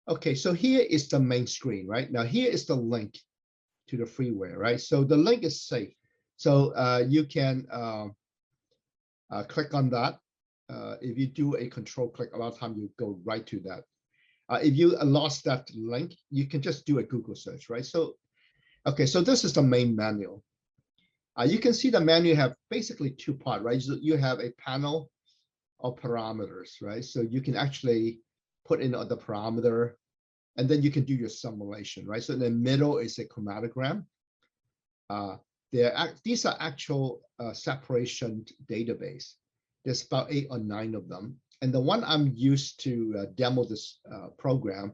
Okay, so here is the main screen, right? Now here is the link to the freeware, right? So the link is safe. So you can click on that. If you do a control click, a lot of time you go right to that. If you lost that link, you can just do a Google search, right? So, okay, so this is the main manual. You can see the menu have basically two parts, right? So you have a panel of parameters, right? So you can actually put in the parameter, and then you can do your simulation, right? So in the middle is a chromatogram. These are actual separation database. There's about 8 or 9 of them. And the one I'm used to demo this program,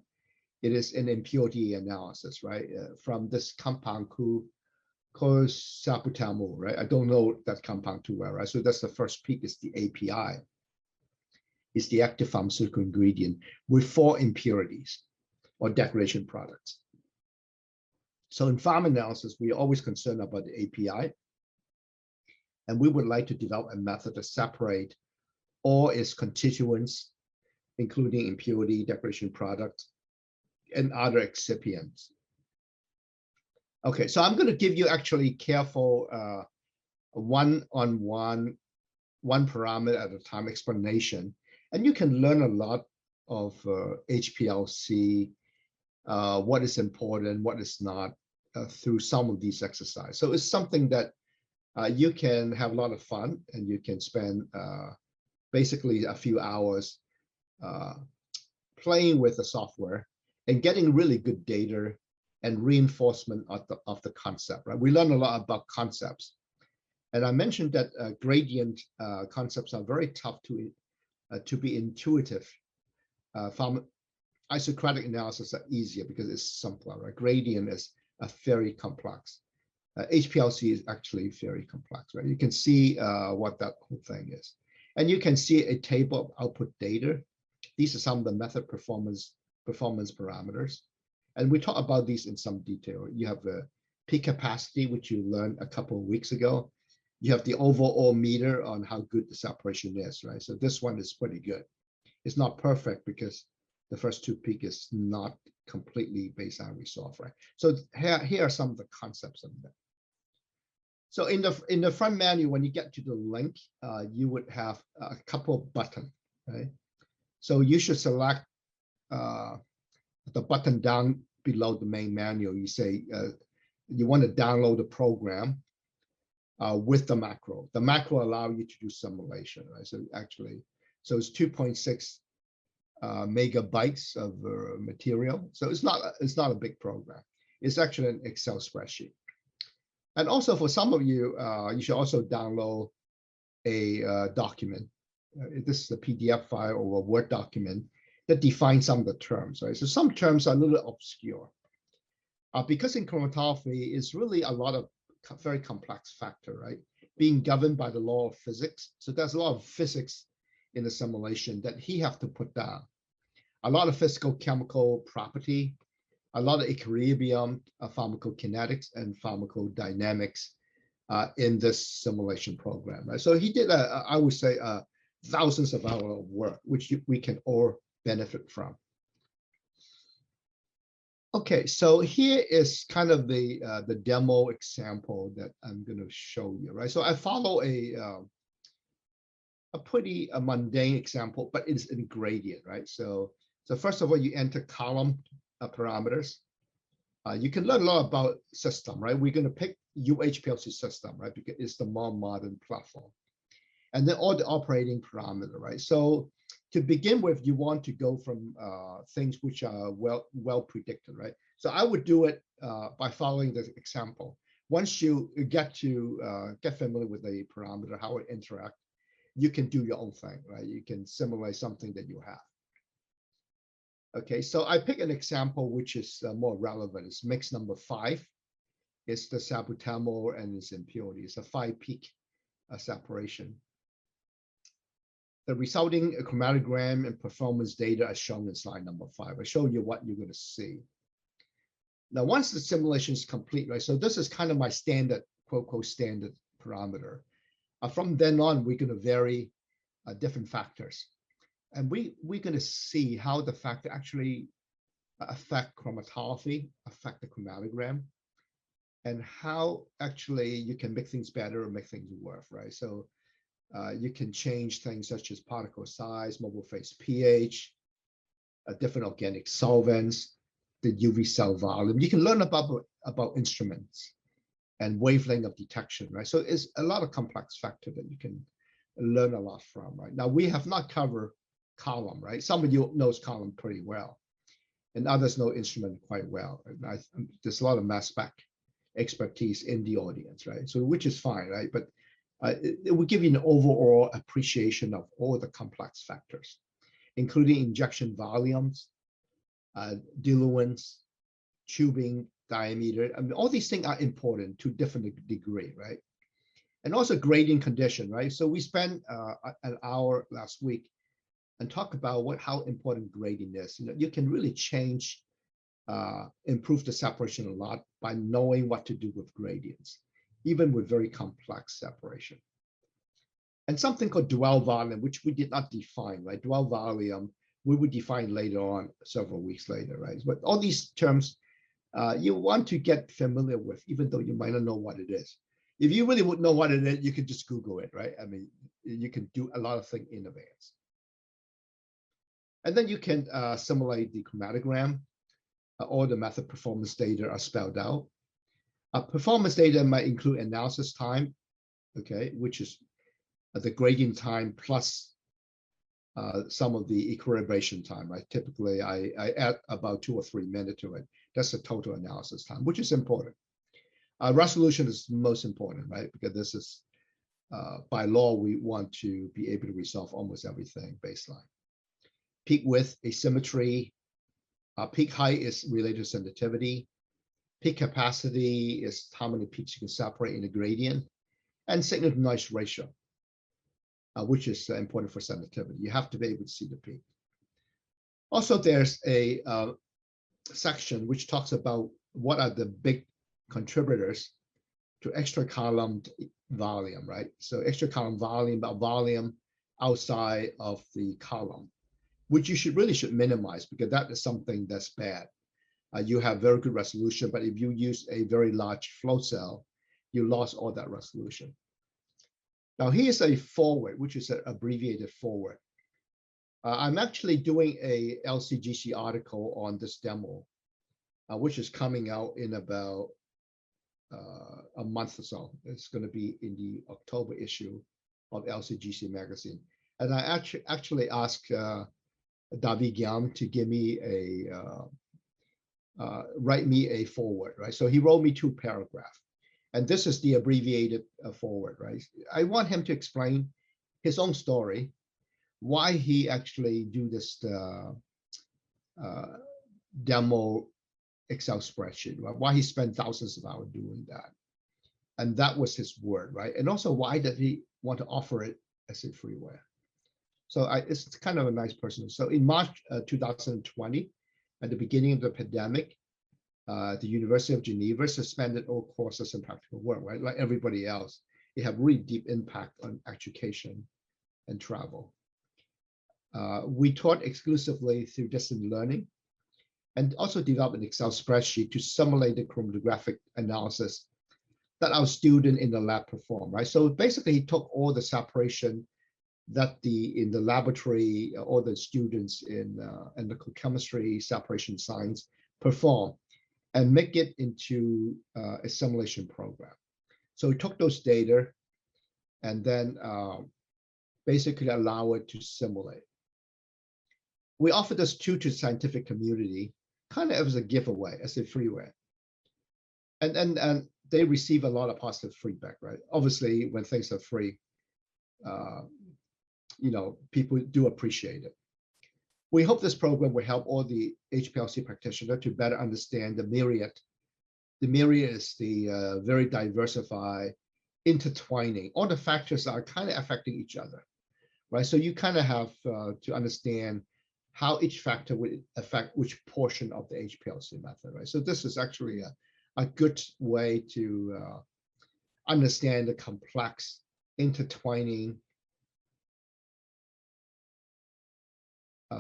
it is an impurity analysis, right? From this compound called salbutamol, right? I don't know that compound too well, right? So that's the first peak is the API. It's the active pharmaceutical ingredient with 4 impurities or degradation products. So in pharma analysis, we are always concerned about the API. And we would like to develop a method to separate all its constituents, including impurity, degradation products, and other excipients. Okay, so I'm going to give you actually careful one-on-one, one parameter at a time explanation. And you can learn a lot of HPLC, what is important, what is not, through some of these exercises. So it's something that you can have a lot of fun, and you can spend basically a few hours playing with the software and getting really good data and reinforcement of the concept, right? We learn a lot about concepts. And I mentioned that gradient concepts are very tough to be intuitive. From isocratic analysis are easier because it's simpler, right? Gradient is very complex. HPLC is actually very complex, right? You can see what that whole thing is. And you can see a table of output data. These are some of the method performance parameters. And we talk about these in some detail. You have the peak capacity, which you learned a couple of weeks ago. You have the overall meter on how good the separation is, right? So this one is pretty good. It's not perfect because the first 2 peak is not completely based on resolve, right? So here are some of the concepts of that. So in the front menu, when you get to the link, you would have a couple of buttons, right? So you should select the button down below the main menu. You say you want to download the program with the macro. The macro allow you to do simulation, right? So actually, so it's 2.6 megabytes of material. So it's not a big program. It's actually an Excel spreadsheet. And also for some of you, you should also download a document. This is a PDF file or a Word document that defines some of the terms, right? So some terms are a little obscure. Because in chromatography, it's really a lot of very complex factor, right? Being governed by the law of physics. So there's a lot of physics in the simulation that he have to put down. A lot of physical chemical property, a lot of equilibrium, pharmacokinetics and pharmacodynamics in this simulation program, right? So he did, I would say, thousands of hours of work, which we can all benefit from. Okay, so here is kind of the demo example that I'm going to show you, right? So I follow a pretty mundane example, but it's in gradient, right? So first of all, you enter column parameters. You can learn a lot about system, right? We're going to pick UHPLC system, right? Because it's the more modern platform. And then all the operating parameter, right? So to begin with, you want to go from things which are well predicted, right? So I would do it by following the example. Once you get familiar with the parameter, how it interacts, you can do your own thing, right? You can simulate something that you have. Okay, so I pick an example which is more relevant. It's mix number 5. It's the salbutamol and its impurity. It's a 5-peak separation. The resulting chromatogram and performance data are shown in slide number 5. I show you what you're going to see. Now, once the simulation is complete, right? So this is kind of my standard, quote, standard parameter. From then on, we're going to vary different factors. And we're going to see how the factor actually affect chromatography, affect the chromatogram, and how actually you can make things better or make things worse, right? So you can change things such as particle size, mobile phase pH, different organic solvents, the UV cell volume. You can learn about instruments and wavelength of detection, right? So it's a lot of complex factor that you can learn a lot from, right? Now, we have not covered column, right? Some of you knows column pretty well, and others know instrument quite well. There's a lot of mass spec expertise in the audience, right? So which is fine, right? But it will give you an overall appreciation of all the complex factors, including injection volumes, diluents, tubing diameter. I mean, all these things are important to different degree, right? And also grading condition, right? So we spent an hour last week and talk about how important grading is. You know, you can really change, improve the separation a lot by knowing what to do with gradients, even with very complex separation. And something called dwell volume, which we did not define, right? Dwell volume, we would define later on, several weeks later, right? But all these terms you want to get familiar with, even though you might not know what it is. If you really would know what it is, you could just Google it, right? I mean, you can do a lot of things in advance. And then you can simulate the chromatogram. All the method performance data are spelled out. Performance data might include analysis time, okay, which is the gradient time plus some of the equilibration time, right? Typically, I add about 2 or 3 minutes to it. That's the total analysis time, which is important. Resolution is most important, right? Because this is, by law, we want to be able to resolve almost everything baseline. Peak width, asymmetry. Peak height is related to sensitivity. Peak capacity is how many peaks you can separate in a gradient. And signal to noise ratio, which is important for sensitivity. You have to be able to see the peak. Also, there's a section which talks about what are the big contributors to extra column volume, right? So extra column volume outside of the column, which you should minimize, because that is something that's bad. You have very good resolution, but if you use a very large flow cell, you lost all that resolution. Now here's a forward, which is an abbreviated forward. I'm actually doing a LCGC article on this demo, which is coming out in about a month or so. It's going to be in the October issue of LCGC magazine. And I actually asked David Guillaume to give me write me a forward, right? So he wrote me 2 paragraphs. And this is the abbreviated forward, right? I want him to explain his own story, why he actually do this demo Excel spreadsheet, right? Why he spent thousands of hours doing that. And that was his word, right? And also why did he want to offer it as a freeware? So it's kind of a nice person. So in March 2020, at the beginning of the pandemic, the University of Geneva suspended all courses and practical work, right? Like everybody else, it had really deep impact on education and travel. We taught exclusively through distance learning, and also developed an Excel spreadsheet to simulate the chromatographic analysis that our student in the lab performed, right? So basically, he took all the separation that in the laboratory, all the students in analytical chemistry, separation science perform, and make it into a simulation program. So we took those data and then basically allow it to simulate. We offer this to the scientific community, kind of as a giveaway, as a freeware. And they receive a lot of positive feedback, right? Obviously, when things are free, you know, people do appreciate it. We hope this program will help all the HPLC practitioners to better understand the myriad. The myriad is the very diversified, intertwining. All the factors are kind of affecting each other, right? So you kind of have to understand how each factor would affect which portion of the HPLC method, right? So this is actually a good way to understand the complex, intertwining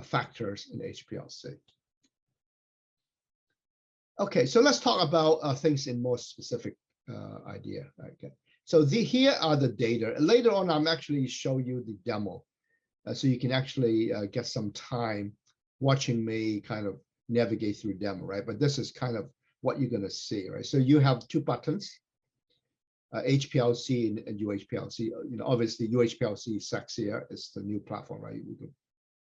factors in HPLC. Okay, so let's talk about things in more specific idea. Okay, so here are the data. Later on, I'm actually show you the demo, so you can actually get some time watching me kind of navigate through demo, right? But this is kind of what you're going to see, right? So you have two buttons, HPLC and UHPLC. You know, obviously UHPLC is sexier. It's the new platform, right? You can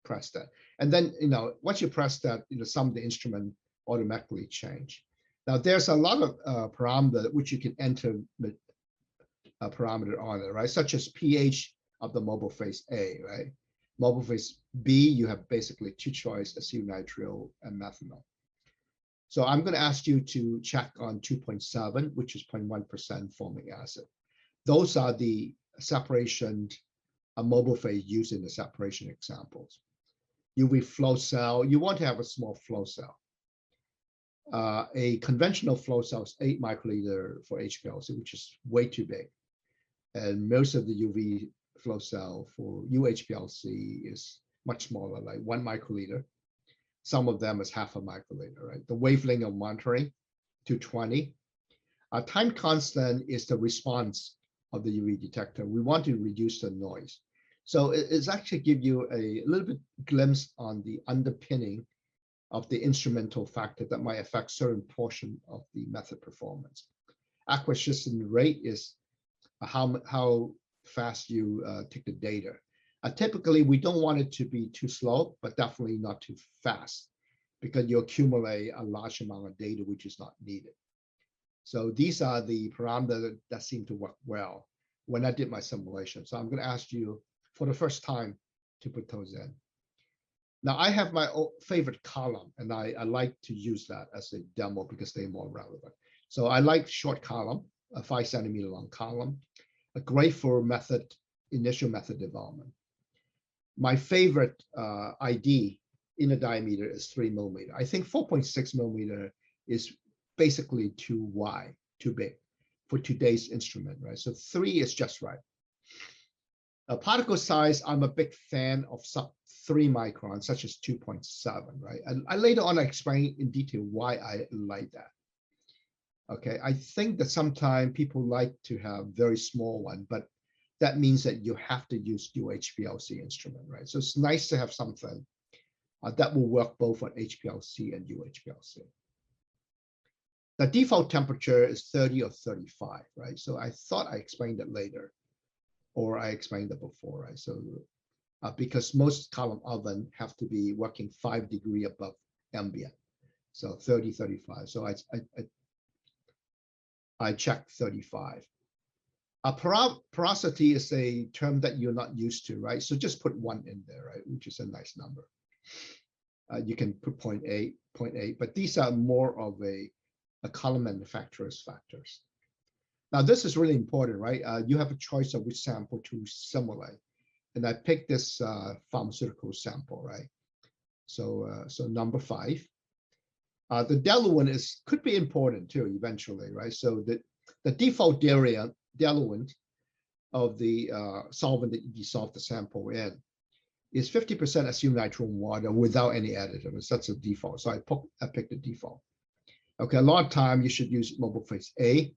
press that, and then once you press that, some of the instrument automatically change. Now there's a lot of parameter which you can enter a parameter on it, right? Such as pH of the mobile phase A, right? Mobile phase B, you have basically two choices, acetonitrile and methanol. So I'm going to ask you to check on 2.7, which is 0.1% formic acid. Those are the separation mobile phase used in the separation examples. UV flow cell, you want to have a small flow cell. A conventional flow cell is 8 microliter for HPLC, which is way too big. And most of the UV flow cell for UHPLC is much smaller, like 1 microliter. Some of them is half a microliter, right? The wavelength of monitoring, 220. Time constant is the response of the UV detector. We want to reduce the noise. So it's actually give you a little bit glimpse on the underpinning of the instrumental factor that might affect certain portion of the method performance. Acquisition rate is how fast you take the data. Typically, we don't want it to be too slow, but definitely not too fast, because you accumulate a large amount of data which is not needed. So these are the parameters that seem to work well when I did my simulation. So I'm going to ask you for the first time to put those in. Now I have my own favorite column, and I like to use that as a demo because they're more relevant. So I like short column, a 5 centimeter long column, great for initial method development. My favorite ID in the diameter is 3 millimeter. I think 4.6 millimeter is basically too wide, too big for today's instrument, right? So 3 is just right. Particle size, I'm a big fan of sub 3 microns, such as 2.7, right? And I later on explain in detail why I like that. Okay, I think that sometimes people like to have very small one, but that means that you have to use UHPLC instrument, right? So it's nice to have something that will work both on HPLC and UHPLC. The default temperature is 30 or 35, right? So I thought I explained it later, or I explained it before, right? So because most column oven have to be working 5 degrees above ambient, so 30, 35. So I checked 35. Porosity is a term that you're not used to, right? So just put 1 in there, right? Which is a nice number. You can put 0.8, but these are more of a column manufacturer's factors. Now this is really important, right? You have a choice of which sample to simulate, and I picked this pharmaceutical sample, right? So number 5. The diluent could be important too eventually, right? So the default diluent of the solvent that you dissolve the sample in is 50% acetonitrile water without any additives. That's a default. So I picked the default. Okay, a lot of time you should use mobile phase A